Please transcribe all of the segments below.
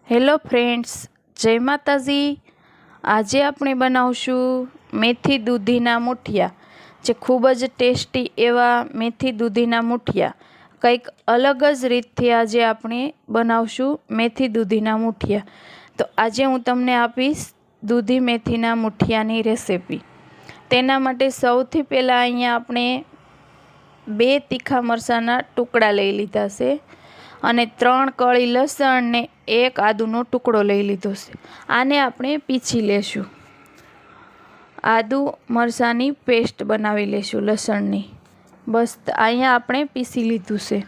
Hello friends, જય માતાજી। આજે આપણે બનાવશું મેથી દૂધીના મુઠિયા, જે ખૂબ જ ટેસ્ટી એવા મેથી દૂધીના મુઠિયા। કંઈક અલગ જ રીતથી આજે આપણે બનાવશું મેથી દૂધીના મુઠિયા। તો આજે હું તમને આપીશ દૂધી મેથીના મુઠિયાની રેસિપી। તેના માટે સૌથી પહેલાં અહીંયા આપણે 2 તીખા મરચાંના ટુકડા લઈ લીધા છે અને 3 કળી લસણ ને 1 આદુનો ટુકડો લઈ લીધો છે। આને આપણે પીસી લેશું। આદુ મરચાંની પેસ્ટ બનાવી લેશું લસણની। બસ અહીંયા આપણે પીસી લીધું છે।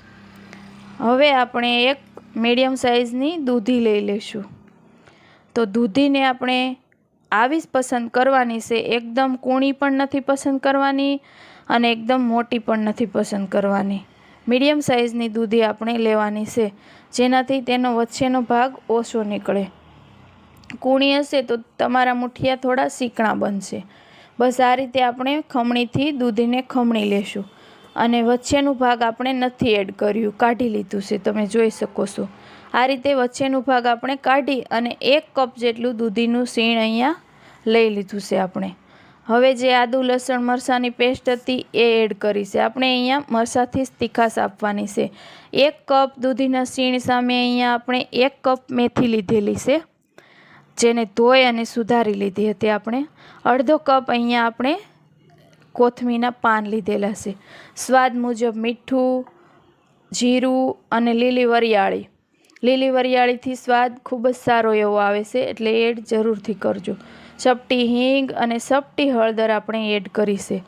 હવે આપણે એક મીડિયમ સાઇઝની દૂધી લઈ લેશું। તો દૂધીને આપણે આવી જ પસંદ કરવાની છે। એકદમ કૂણી પણ નથી પસંદ કરવાની અને એકદમ મોટી પણ નથી પસંદ કરવાની। મીડિયમ સાઇઝની દૂધી આપણે લેવાની છે, જેનાથી તેનો વચ્ચેનો ભાગ ઓછો નીકળે। કૂણી હશે તો તમારા મુઠિયા થોડા ચીકણા બનશે। બસ આ રીતે આપણે ખમણીથી દૂધીને ખમણી લેશું અને વચ્ચેનો ભાગ આપણે નથી એડ કર્યું, કાઢી લીધું છે, તમે જોઈ શકો છો। આ રીતે વચ્ચેનો ભાગ આપણે કાઢી અને 1 કપ જેટલું દૂધીનું શીણ અહીંયા લઈ લીધું છે આપણે। હવે જે આદુ લસણ મરચાંની પેસ્ટ હતી એ એડ કરી છે। આપણે અહીંયા મરચાંથી જ તીખાશ આપવાની છે। 1 કપ દૂધીના શીણ સામે અહીંયા આપણે 1 કપ મેથી લીધેલી છે, જેને ધોઈ અને સુધારી લીધી હતી આપણે। અડધો કપ અહીંયા આપણે કોથમીના પાન લીધેલા છે। સ્વાદ મુજબ મીઠું, જીરું અને લીલી વરિયાળી। લીલી વરિયાળીથી સ્વાદ ખૂબ જ સારો એવો આવે છે, એટલે એડ જરૂરથી કરજો। ચપટી હિંગ અને ચપટી હળદર આપણે એડ કરી છે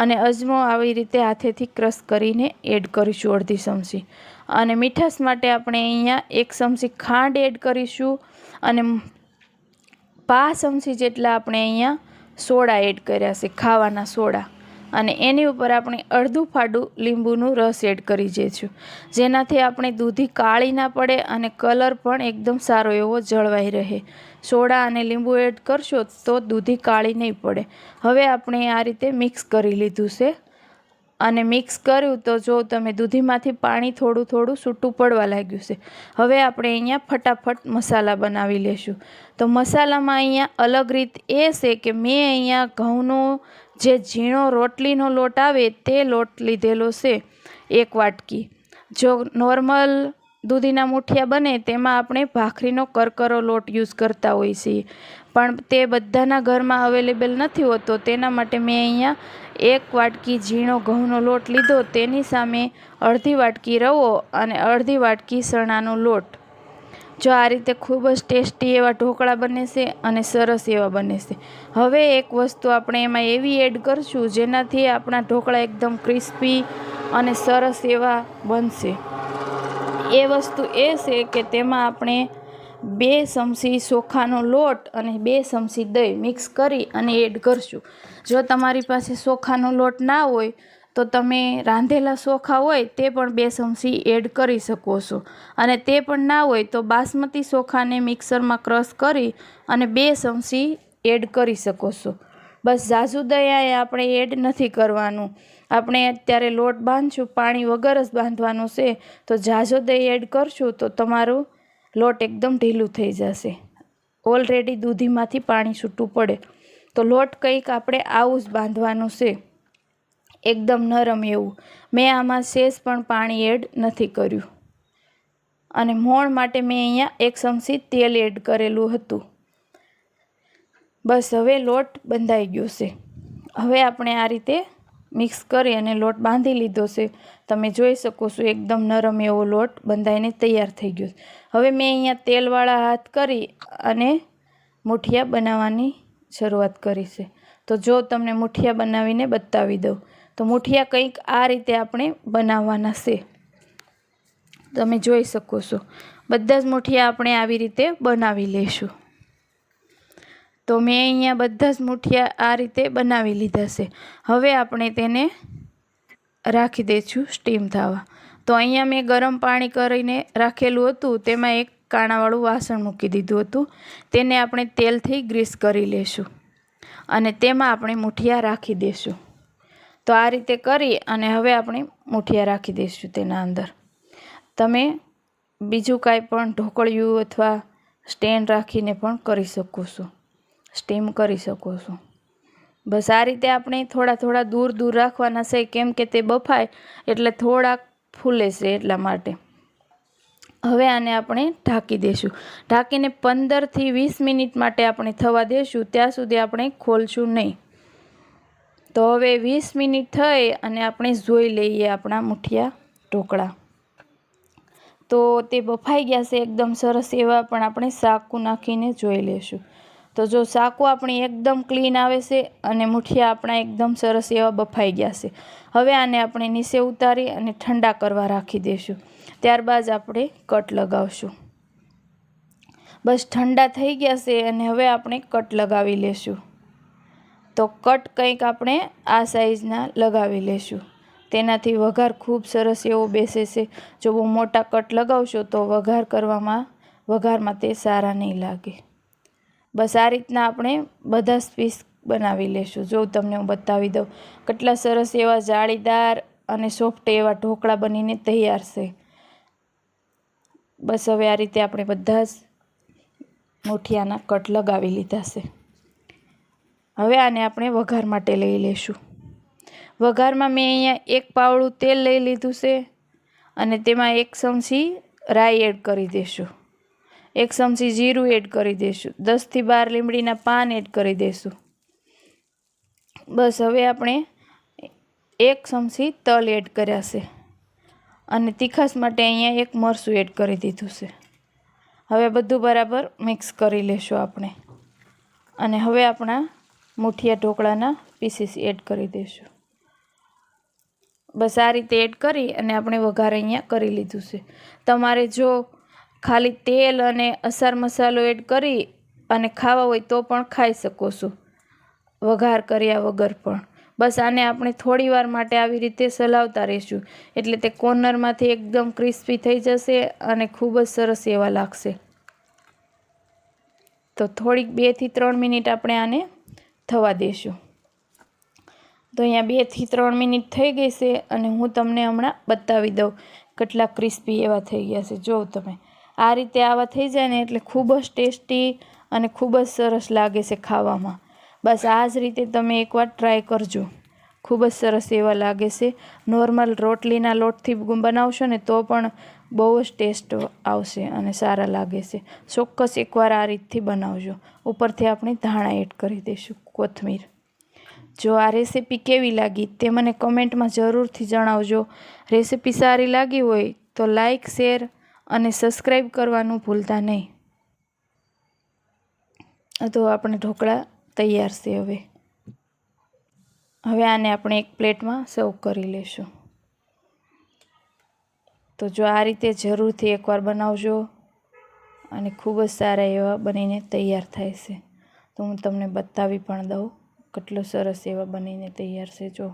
અને અજમો આવી રીતે હાથેથી ક્રશ કરીને એડ કરીશું અડધી ચમચી। અને મીઠાશ માટે આપણે અહીંયા 1 ચમચી ખાંડ એડ કરીશું અને 5 ચમચી જેટલા આપણે અહીંયા સોડા એડ કર્યા છે, ખાવાના સોડા। અને એની ઉપર આપણે અડધું ફાડું લીંબુનું રસ એડ કરી દઈશું, જેનાથી આપણે દૂધી કાળી ના પડે અને કલર પણ એકદમ સારો એવો જળવાઈ રહે। સોડા અને લીંબુ એડ કરશો તો દૂધી કાળી નહીં પડે। હવે આપણે આ રીતે મિક્સ કરી લીધું છે અને મિક્સ કર્યું તો જો તમે દૂધીમાંથી પાણી થોડું થોડું છૂટું પડવા લાગ્યું છે। હવે આપણે અહીંયા ફટાફટ મસાલા બનાવી લેશું। તો મસાલામાં અહીંયા અલગ રીત એ છે કે મેં અહીંયા ઘઉંનો જે ઝીણો રોટલીનો લોટ આવે તે લોટ લીધેલો છે 1 વાટકી। જો નોર્મલ દૂધીના મુઠિયા બને તેમાં આપણે ભાખરીનો કરકરો લોટ યુઝ કરતા હોઈએ છીએ, પણ તે બધાના ઘરમાં અવેલેબલ નથી હોતો। તેના માટે મેં અહીંયા 1 વાટકી ઝીણો ઘઉંનો લોટ લીધો, તેની સામે અડધી વાટકી રવો અને અડધી વાટકી ચણાનો લોટ। જો આ રીતે ખૂબ જ ટેસ્ટી એવા ઢોકળા બને છે અને સરસ એવા બને છે। હવે એક વસ્તુ આપણે એમાં એવી એડ કરશું જેનાથી આપણા ઢોકળા એકદમ ક્રિસ્પી અને સરસ એવા બનશે। એ વસ્તુ એ છે કે તેમાં આપણે 2 ચમચી ચોખાનો લોટ અને 2 ચમચી દહીં મિક્સ કરી અને એડ કરશું। જો તમારી પાસે ચોખાનો લોટ ના હોય તો તમે રાંધેલા ચોખા હોય તે પણ 2 ચમચી એડ કરી શકો છો, અને તે પણ ના હોય તો બાસમતી ચોખાને મિક્સરમાં ક્રશ કરી અને 2 ચમચી એડ કરી શકો છો। બસ ઝાઝું દહીં આપણે એડ નથી કરવાનું। આપણે અત્યારે લોટ બાંધશું, પાણી વગર જ બાંધવાનું છે, તો ઝાઝું દહીં એડ કરશું તો તમારું લોટ એકદમ ઢીલું થઈ જશે। ઓલરેડી દૂધીમાંથી પાણી છૂટું પડે તો લોટ કંઈક આપણે આવું જ બાંધવાનું છે, એકદમ નરમ એવું। મેં આમાં સેજ પણ પાણી એડ નથી કર્યું અને મોણ માટે મેં અહીંયા 1 ચમચી તેલ એડ કરેલું હતું। બસ હવે લોટ બંધાઈ ગયો છે। હવે આપણે આ રીતે મિક્સ કરી અને લોટ બાંધી લીધો છે, તમે જોઈ શકો છો એકદમ નરમ એવો લોટ બંધાઈને તૈયાર થઈ ગયો છે। હવે મેં અહીંયા તેલવાળા હાથ કરી અને મુઠિયા બનાવવાની શરૂઆત કરી છે। તો જો તમને મુઠિયા બનાવીને બતાવી દઉં તો મુઠિયા કંઈક આ રીતે આપણે બનાવવાના છે, તમે જોઈ શકો છો। બધા જ મુઠિયા આપણે આવી રીતે બનાવી લઈશું। તો મેં અહીંયા બધા જ મુઠિયા આ રીતે બનાવી લીધા છે। હવે આપણે તેને રાખી દઈશું સ્ટીમ થવા। તો અહીંયા મેં ગરમ પાણી કરીને રાખેલું હતું, તેમાં એક કાણાવાળું વાસણ મૂકી દીધું હતું, તેને આપણે તેલથી ગ્રીસ કરી લેશું અને તેમાં આપણે મુઠિયા રાખી દઈશું। તો આ રીતે કરી અને હવે આપણે મુઠિયા રાખી દઈશું તેના અંદર। તમે બીજું કાંઈ પણ ઢોકળિયું અથવા સ્ટેન્ડ રાખીને પણ કરી શકો છો, સ્ટીમ કરી શકો છો. બસ આ રીતે આપણે થોડા થોડા દૂર રાખવાના છે, કેમ કે તે બફાય એટલે થોડાક ફૂલે છે એટલા માટે. હવે આને આપણે ઢાંકી દઈશું. ઢાંકીને 15 થી 20 મિનિટ માટે આપણે થવા દઈશું, ત્યાં સુધી આપણે ખોલશું નહીં. તો હવે 20 મિનિટ થઈ અને આપણે જોઈ લઈએ આપણા મુઠિયા ઢોકળા. તો તે બફાઈ ગયા છે એકદમ સરસ એવા, પણ આપણે સાકું નાખીને જોઈ લઈશું. તો જો સાકું આપણી એકદમ ક્લીન આવે છે અને મુઠિયા આપણા એકદમ સરસ એવા બફાઈ ગયા છે. હવે આને આપણે નીચે ઉતારી અને ઠંડા કરવા રાખી દઈશું. ત્યારબાદ આપણે કટ લગાવશું. બસ ઠંડા થઈ ગયા છે અને હવે આપણે કટ લગાવી લેશું. તો કટ કંઈક આપણે આ સાઈઝના લગાવી લેશું. તેનાથી વઘાર ખૂબ સરસ એવો બેસે છે. જો બહુ મોટા કટ લગાવશો તો વઘારમાં તે સારા નહીં લાગે. બસ આ રીતના આપણે બધા પીસ બનાવી લેશું. જો તમને હું બતાવી દઉં, કેટલા સરસ એવા જાળીદાર અને સોફ્ટ એવા ઢોકળા બનીને તૈયાર છે. બસ હવે આ રીતે આપણે બધા જ મુઠિયાના કટ લગાવી લીધા છે. હવે આને આપણે વઘાર માટે લઈ લઈશું. વઘારમાં મેં અહીંયા 1 પાવડું તેલ લઈ લીધું છે અને તેમાં 1 ચમચી રાઈ એડ કરી દઈશું, 1 ચમચી જીરું એડ કરી દઈશું, 10 થી 12 લીમડીના પાન એડ કરી દઈશું. બસ હવે આપણે 1 ચમચી તલ એડ કર્યા છે અને તીખાશ માટે અહીંયા 1 મરચું એડ કરી દીધું છે. હવે બધું બરાબર મિક્સ કરી લેશું આપણે અને હવે આપણા મુઠિયા ઢોકળાના પીસીસ એડ કરી દઈશું. બસ આ રીતે એડ કરી અને આપણે વઘાર અહીંયા કરી લીધું છે. તમારે જો ખાલી તેલ અને અસાર મસાલો એડ કરી અને ખાવા હોય તો પણ ખાઈ શકો છો, વઘાર કર્યા વગર પણ. બસ આને આપણે થોડી વાર માટે આવી રીતે ચલાવતા રહીશું એટલે તે કોર્નરમાંથી એકદમ ક્રિસ્પી થઈ જશે અને ખૂબ જ સરસ એવા લાગશે. તો થોડીક 2 થી 3 મિનિટ આપણે આને થવા દઈશું. તો અહીંયા 2 થી 3 મિનિટ થઈ ગઈ છે અને હું તમને હમણાં બતાવી દઉં કેટલા ક્રિસ્પી એવા થઈ ગયા છે. જો તમે આ રીતે આવા થઈ જાય ને એટલે ખૂબ જ ટેસ્ટી અને ખૂબ જ સરસ લાગે છે ખાવામાં. બસ આ જ રીતે તમે એકવાર ટ્રાય કરજો, ખૂબ જ સરસ એવા લાગે છે. નોર્મલ રોટલીના લોટથી બનાવશો ને તો પણ બહુ જ ટેસ્ટ આવશે અને સારા લાગે છે. ચોક્કસ એકવાર આ રીતથી બનાવજો. ઉપરથી આપણે ધાણા એડ કરી દઈશું, કોથમીર. જો આ રેસીપી કેવી લાગી તે મને કમેન્ટમાં જરૂરથી જણાવજો. રેસીપી સારી લાગી હોય તો લાઈક, શેર અને સબસ્ક્રાઈબ કરવાનું ભૂલતા નહીં. તો આપણે ઢોકળા તૈયાર છે. હવે આને આપણે એક પ્લેટમાં સર્વ કરી લઈશું. તો જો આ રીતે જરૂરથી એકવાર બનાવજો અને ખૂબ જ સારા એવા બનીને તૈયાર થાય છે. તો હું તમને બતાવી પણ દઉં કેટલો સરસ એવા બનીને તૈયાર છે. જો